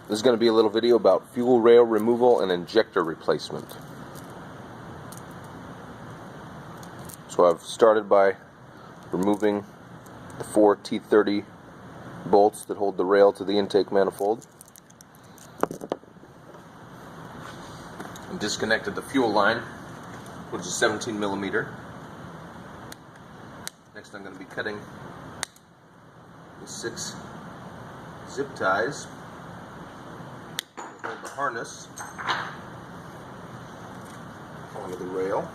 This is going to be a little video about fuel rail removal and injector replacement. So I've started by removing the 4 T30 bolts that hold the rail to the intake manifold. And disconnected the fuel line, which is 17 millimeter. Next I'm going to be cutting the 6 zip ties that hold the harness onto the rail.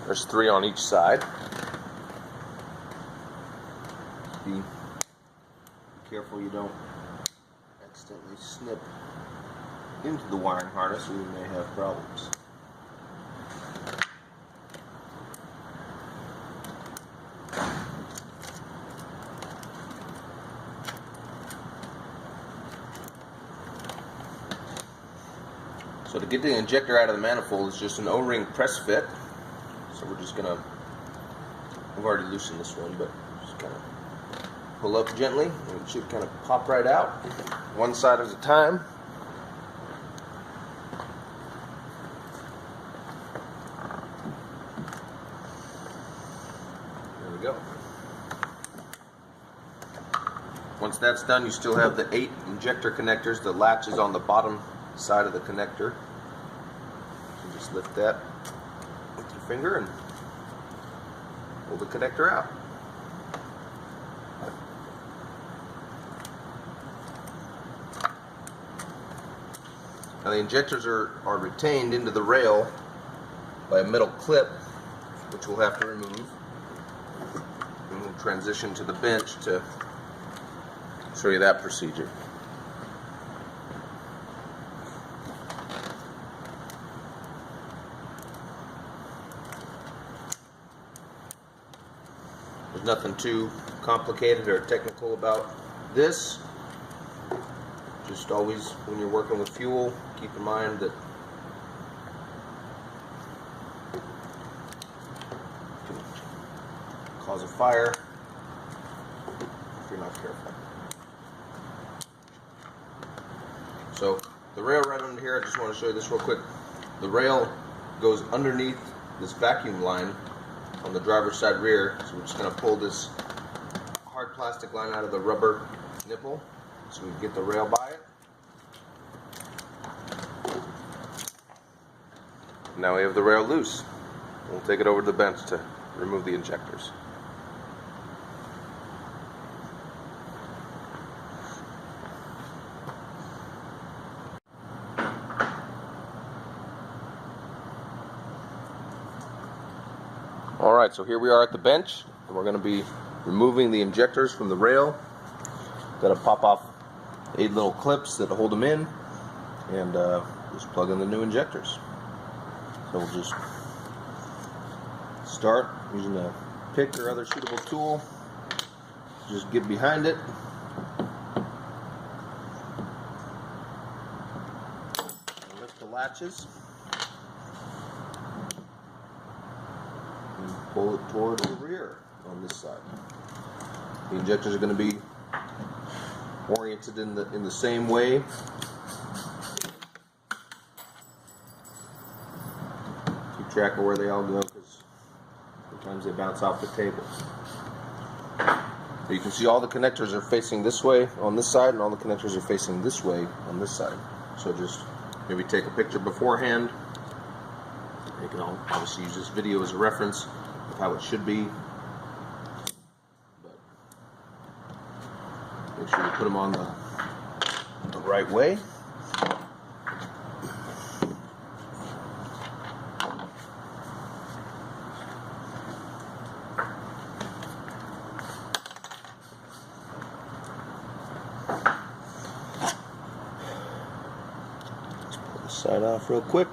There's 3 on each side. Be careful you don't accidentally snip into the wiring harness, or you may have problems. So to get the injector out of the manifold is just an O-ring press fit. So we're just gonna, I've already loosened this one, but just kind of pull up gently and it should kind of pop right out, one side at a time. There we go. Once that's done, you still have the 8 injector connectors. The latch is on the bottom side of the connector. You just lift that with your finger and pull the connector out. Now the injectors are retained into the rail by a metal clip, which we'll have to remove. And we'll transition to the bench to show you that procedure. There's nothing too complicated or technical about this. Just always, when you're working with fuel, keep in mind that it can cause a fire if you're not careful. So the rail right under here, I just want to show you this real quick. The rail goes underneath this vacuum line on the driver's side rear, so we're just going to pull this hard plastic line out of the rubber nipple so we can get the rail by it. Now we have the rail loose. We'll take it over to the bench to remove the injectors. Alright, so here we are at the bench, and we're going to be removing the injectors from the rail. Got to pop off 8 little clips that hold them in, and just plug in the new injectors. So we'll just start using a pick or other suitable tool. Just get behind it. And lift the latches. And pull it toward the rear on this side. The injectors are going to be oriented in the same way. Keep track of where they all go, because sometimes they bounce off the table. You can see all the connectors are facing this way on this side, and all the connectors are facing this way on this side. So just maybe take a picture beforehand. You can obviously use this video as a reference of how it should be. But make sure you put them on the right way. Let's pull this side off real quick.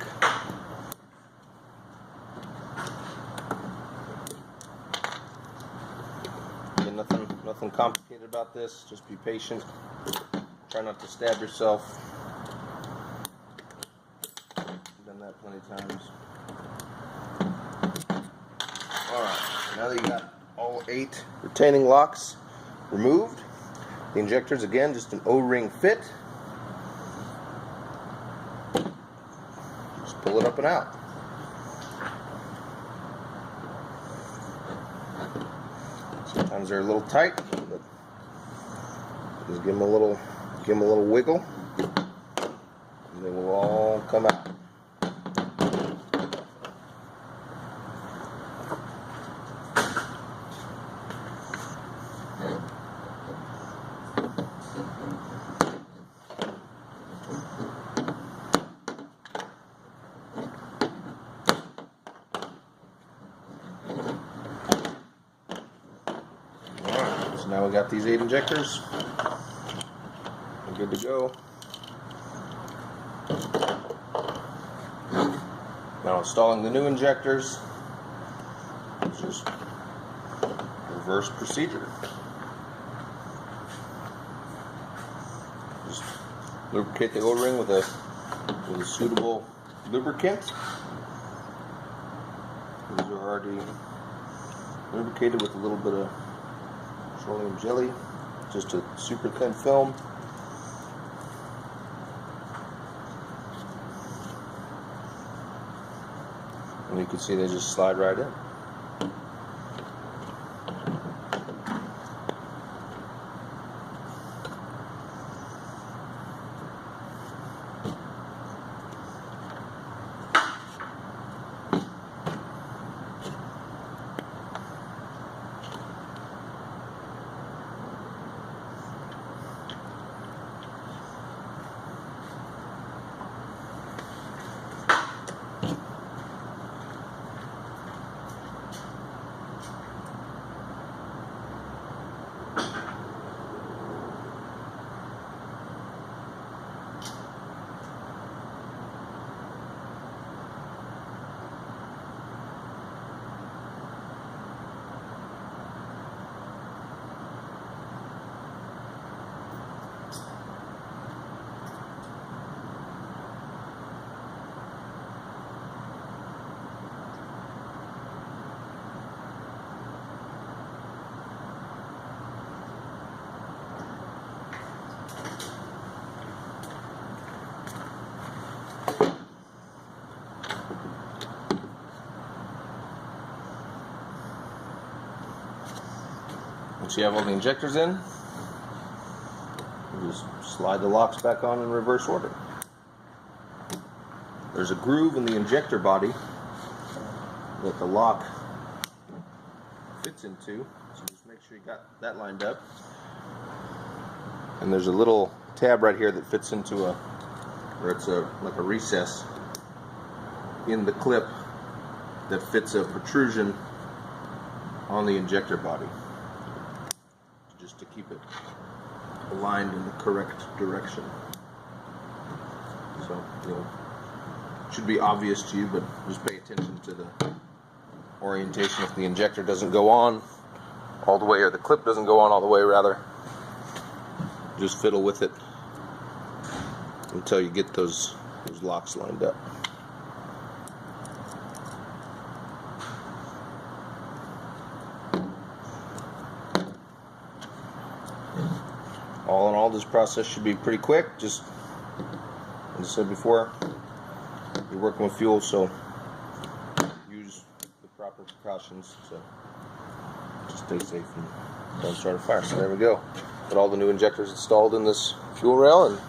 Again, nothing complicated about this. Just be patient. Try not to stab yourself. I've done that plenty of times. Alright, Now that you got all 8 retaining locks removed, the injector's again just an O-ring fit. Just pull it up and out. Sometimes they're a little tight, but just give them a little wiggle, and they will all come out. So now we got these 8 injectors. We're good to go. Now installing the new injectors. It's just reverse procedure. Just lubricate the O-ring with a suitable lubricant. These are already lubricated with a little bit of petroleum jelly, just a super thin film. And you can see they just slide right in. Once you have all the injectors in, you just slide the locks back on in reverse order. There's a groove in the injector body that the lock fits into, so just make sure you got that lined up. And there's a little tab right here that fits into like a recess in the clip that fits a protrusion on the injector body, just to keep it aligned in the correct direction. So, it should be obvious to you, but just pay attention to the orientation. If the injector doesn't go on all the way, or the clip doesn't go on all the way rather, just fiddle with it until you get those locks lined up. All in all, this process should be pretty quick. Just, as I said before, you're working with fuel, so use the proper precautions to stay safe and don't start a fire. So there we go. Got all the new injectors installed in this fuel rail and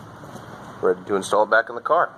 ready to install it back in the car.